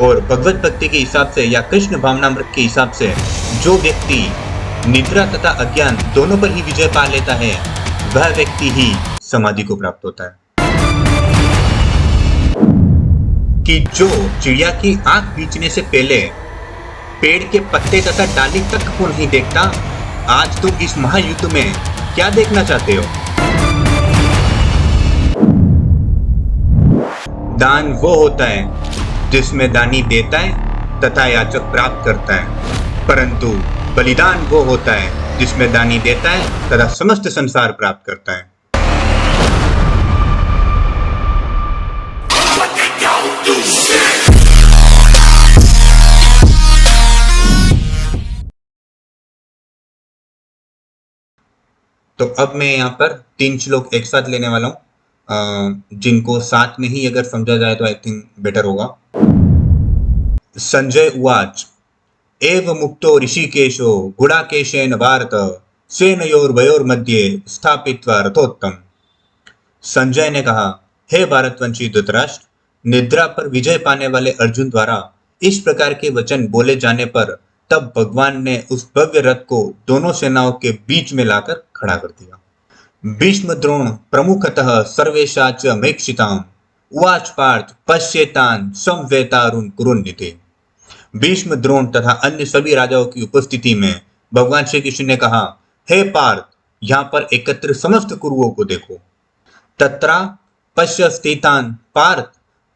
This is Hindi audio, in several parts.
और भगवत भक्ति के हिसाब से या कृष्ण भावनामृत के हिसाब से जो व्यक्ति निद्रा तथा अज्ञान दोनों पर ही विजय पा लेता है वह व्यक्ति ही समाधि को प्राप्त होता है। कि जो चिड़िया की आंख बीचने से पहले पेड़ के पत्ते तथा डाली तक को नहीं देखता, आज तुम इस महायुद्ध में क्या देखना चाहते हो? दान वो होता है जिसमें दानी देता है तथा याचक प्राप्त करता है, परंतु बलिदान वो होता है जिसमें दानी देता है तथा समस्त संसार प्राप्त करता है। तो अब मैं यहाँ पर 3 श्लोक एक साथ लेने वाला हूँ, जिनको साथ में ही अगर समझा जाए तो आई थिंक बेटर होगा। संजय उवाच एव मुक्तो ऋषिकेशो गुडाकेशेन भारत सेनयोर्वयोर्मध्ये स्थापित्वा रथोत्तम। संजय ने कहा, हे भारतवंशी धृतराष्ट्र, निद्रा पर विजय पाने वाले अर्जुन द्वारा इस प्रकार के वचन बोले जाने पर तब भगवान ने उस भव्य रथ को दोनों सेनाओं के बीच में लाकर खड़ा कर दिया। भीष्म द्रोण प्रमुखतः सर्वेशा च मेक्षिताम उवाच पार्थ पश्येतान संवेतारुण कुरुन्निते। भीष्म द्रोण तथा अन्य सभी राजाओं की उपस्थिति में भगवान श्री कृष्ण ने कहा, हे पार्थ, यहाँ पर एकत्र समस्त कुरुओं को देखो। तत्रा पश्य स्थितान पार्थ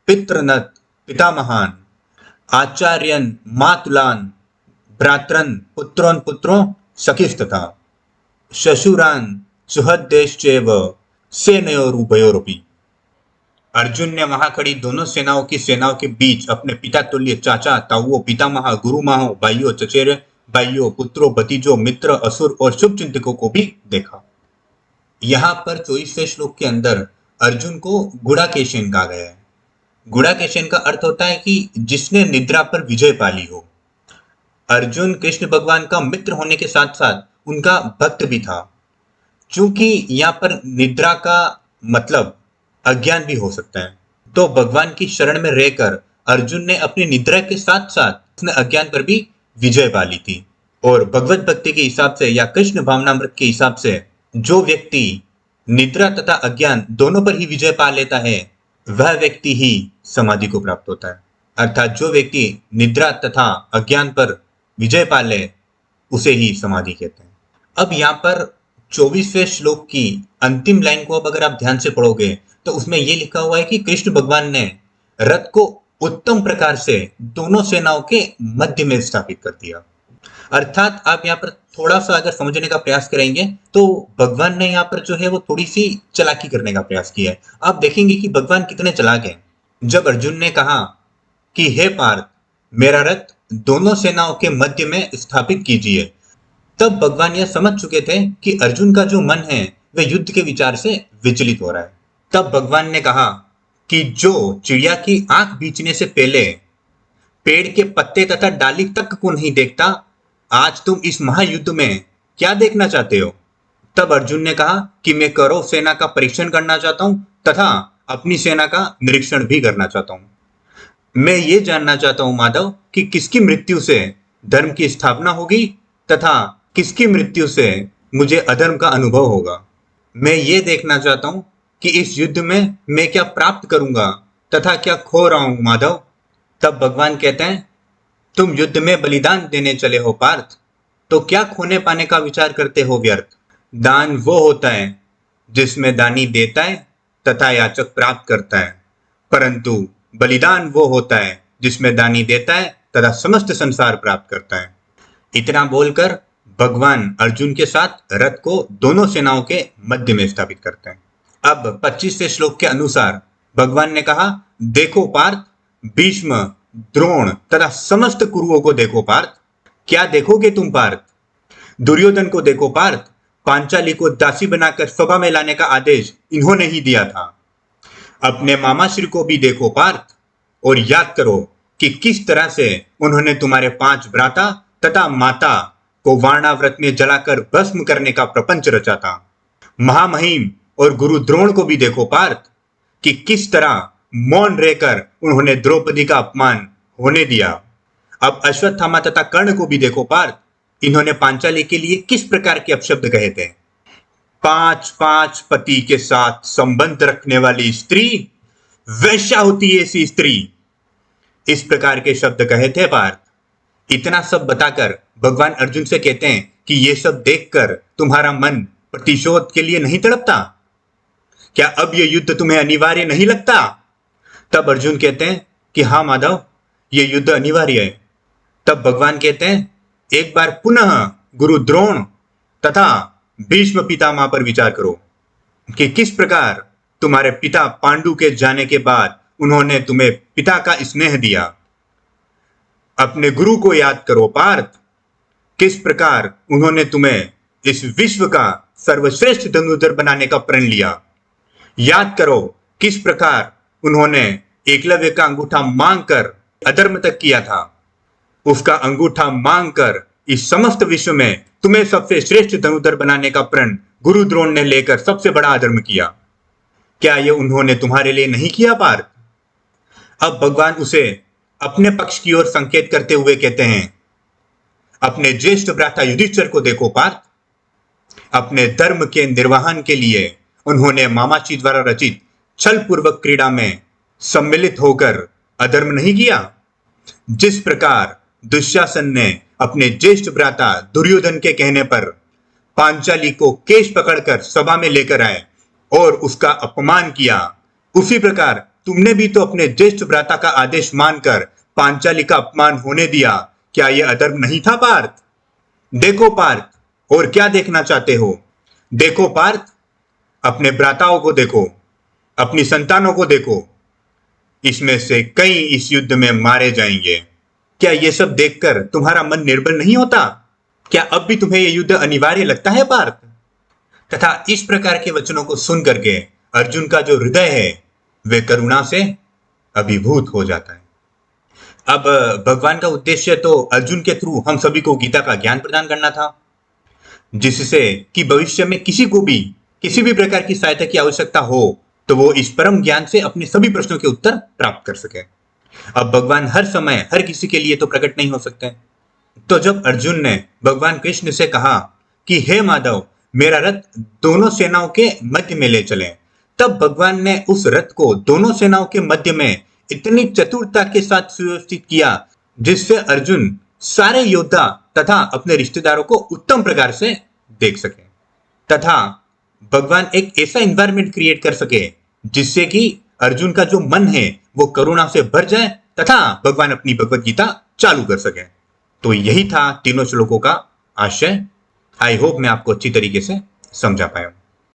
पितृनत पितामहान आचार्यन मातुलान भ्रातरन पुत्रों पुत्रों सखिस्तथा शशुरान सुहृदेश्चैव सेनयोरुभयोरपि। अर्जुन ने वहां खड़ी दोनों सेनाओं के बीच अपने पिता तुल्य चाचा ताऊओं पितामह गुरुमाओं भाइयों चचेरे भाइयों पुत्रों भतीजों मित्र असुर और शुभ चिंतकों को भी देखा। यहाँ पर 24वें श्लोक के अंदर अर्जुन को गुडाकेशन कहा गया है। गुडाकेशन का अर्थ होता है कि जिसने निद्रा पर विजय पा ली हो। अर्जुन कृष्ण भगवान का मित्र होने के साथ साथ उनका भक्त भी था। चूंकि यहाँ पर निद्रा का मतलब अज्ञान भी हो सकता है, तो भगवान की शरण में रहकर अर्जुन ने अपनी निद्रा के साथ साथ उसने अज्ञान पर भी विजय पा ली थी। और भगवत भक्ति के हिसाब से या कृष्ण भावनामृत के हिसाब से जो व्यक्ति निद्रा तथा अज्ञान दोनों पर ही विजय पा लेता है वह व्यक्ति ही समाधि को प्राप्त होता है। अर्थात जो व्यक्ति निद्रा तथा अज्ञान पर विजय पा ले उसे ही समाधि कहते हैं। अब यहाँ पर 24वें श्लोक की अंतिम लाइन को अब अगर आप ध्यान से पढ़ोगे तो उसमें यह लिखा हुआ है कि कृष्ण भगवान ने रथ को उत्तम प्रकार से दोनों सेनाओं के मध्य में स्थापित कर दिया। अर्थात आप यहाँ पर थोड़ा सा अगर समझने का प्रयास करेंगे तो भगवान ने यहाँ पर जो है वो थोड़ी सी चालाकी करने का प्रयास किया है। आप देखेंगे कि भगवान कितने चालाक हैं। जब अर्जुन ने कहा कि हे पार्थ, मेरा रथ दोनों सेनाओं के मध्य में स्थापित कीजिए, तब भगवान यह समझ चुके थे कि अर्जुन का जो मन है वह युद्ध के विचार से विचलित हो रहा है। तब भगवान ने कहा कि जो चिड़िया की आंख बीचने से पहले पेड़ के पत्ते तथा डाली तक को नहीं देखता, आज तुम इस महायुद्ध में क्या देखना चाहते हो? तब अर्जुन ने कहा कि मैं कौरव सेना का परीक्षण करना चाहता हूं तथा अपनी सेना का निरीक्षण भी करना चाहता हूं। मैं ये जानना चाहता हूं माधव कि किसकी मृत्यु से धर्म की स्थापना होगी तथा किसकी मृत्यु से मुझे अधर्म का अनुभव होगा। मैं ये देखना चाहता हूं कि इस युद्ध में मैं क्या प्राप्त करूंगा तथा क्या खो रहा हूं माधव। तब भगवान कहते हैं, तुम युद्ध में बलिदान देने चले हो पार्थ, तो क्या खोने पाने का विचार करते हो व्यर्थ। दान वो होता है जिसमें दानी देता है तथा याचक प्राप्त करता है, परंतु बलिदान वो होता है जिसमें दानी देता है तथा समस्त संसार प्राप्त करता है। इतना बोलकर भगवान अर्जुन के साथ रथ को दोनों सेनाओं के मध्य में स्थापित करते हैं। अब 25वें श्लोक के अनुसार भगवान ने कहा, देखो पार्थ, भीष्म द्रोण तथा समस्त कुरुओं को देखो पार्थ। क्या देखोगे तुम पार्थ? दुर्योधन को देखो पार्थ, पांचाली को दासी बनाकर सभा में लाने का आदेश इन्होंने ही दिया था। अपने मामाश्री को भी देखो पार्थ और याद करो कि किस तरह से उन्होंने तुम्हारे 5 भ्राता तथा माता को वाणाव्रत में जलाकर भस्म करने का प्रपंच रचा था। महामहिम और गुरु द्रोण को भी देखो पार्थ कि किस तरह मौन रहकर उन्होंने द्रौपदी का अपमान होने दिया। अब अश्वत्थामा तथा कर्ण को भी देखो पार्थ, इन्होंने पांचाली के लिए किस प्रकार के अपशब्द कहे थे। 5 पति के साथ संबंध रखने वाली स्त्री वैश्या होती है ऐसी स्त्री, इस प्रकार के शब्द कहे थे पार्थ। इतना सब बताकर भगवान अर्जुन से कहते हैं कि ये सब देखकर तुम्हारा मन प्रतिशोध के लिए नहीं तड़पता? क्या अब ये युद्ध तुम्हें अनिवार्य नहीं लगता? तब अर्जुन कहते हैं कि हाँ माधव, ये युद्ध अनिवार्य है। तब भगवान कहते हैं एक बार पुनः गुरु द्रोण तथा भीष्म पितामह पर विचार करो कि किस प्रकार तुम्हारे पिता पांडु के जाने के बाद उन्होंने तुम्हें पिता का स्नेह दिया। अपने गुरु को याद करो पार्थ, किस प्रकार उन्होंने तुम्हें इस विश्व का सर्वश्रेष्ठ धनुर्धर बनाने का प्रण लिया। याद करो किस प्रकार उन्होंने एकलव्य का अंगूठा मांगकर अधर्म तक किया था। उसका अंगूठा मांगकर इस समस्त विश्व में तुम्हें सबसे श्रेष्ठ धनुर्धर बनाने का प्रण गुरु द्रोण ने लेकर सबसे बड़ा अधर्म किया। क्या ये उन्होंने तुम्हारे लिए नहीं किया पार्थ? अब भगवान उसे अपने पक्ष की ओर संकेत करते हुए कहते हैं, अपने ज्येष्ठ भ्राता युधिष्ठिर को देखो पार्थ, अपने धर्म के निर्वहन के लिए उन्होंने मामाची द्वारा रचित छल पूर्वक क्रीड़ा में सम्मिलित होकर अधर्म नहीं किया। जिस प्रकार दुशासन ने अपने ज्येष्ठ भ्राता दुर्योधन के कहने पर पांचाली को केश पकड़कर सभा में लेकर आए और उसका अपमान किया, उसी प्रकार तुमने भी तो अपने ज्येष्ठ भ्राता का आदेश मानकर पांचाली का अपमान होने दिया। क्या यह अधर्म नहीं था पार्थ? देखो पार्थ, और क्या देखना चाहते हो? देखो पार्थ, अपने भ्राताओं को देखो, अपनी संतानों को देखो, इसमें से कई इस युद्ध में मारे जाएंगे। क्या यह सब देखकर तुम्हारा मन निर्बल नहीं होता? क्या अब भी तुम्हें यह युद्ध अनिवार्य लगता है पार्थ? तथा इस प्रकार के वचनों को सुन करके अर्जुन का जो हृदय है वे करुणा से अभिभूत हो जाता है। अब भगवान का उद्देश्य तो अर्जुन के थ्रू हम सभी को गीता का ज्ञान प्रदान करना था, जिससे कि भविष्य में किसी को भी किसी भी प्रकार की सहायता की आवश्यकता हो तो वो इस परम ज्ञान से अपने सभी प्रश्नों के उत्तर प्राप्त कर सके। अब भगवान हर समय हर किसी के लिए तो प्रकट नहीं हो सकते, तो जब अर्जुन ने भगवान कृष्ण से कहा कि हे माधव, मेरा रथ दोनों सेनाओं के मध्य में ले चले, तब भगवान ने उस रथ को दोनों सेनाओं के मध्य में इतनी चतुरता के साथ सुव्यवस्थित किया जिससे अर्जुन सारे योद्धा तथा अपने रिश्तेदारों को उत्तम प्रकार से देख सके, तथा भगवान एक ऐसा एनवायरनमेंट क्रिएट कर सके जिससे कि अर्जुन का जो मन है वो करुणा से भर जाए तथा भगवान अपनी भगवत गीता चालू कर सके। तो यही था तीनों श्लोकों का आशय। आई होप मैं आपको अच्छी तरीके से समझा पाया हूं।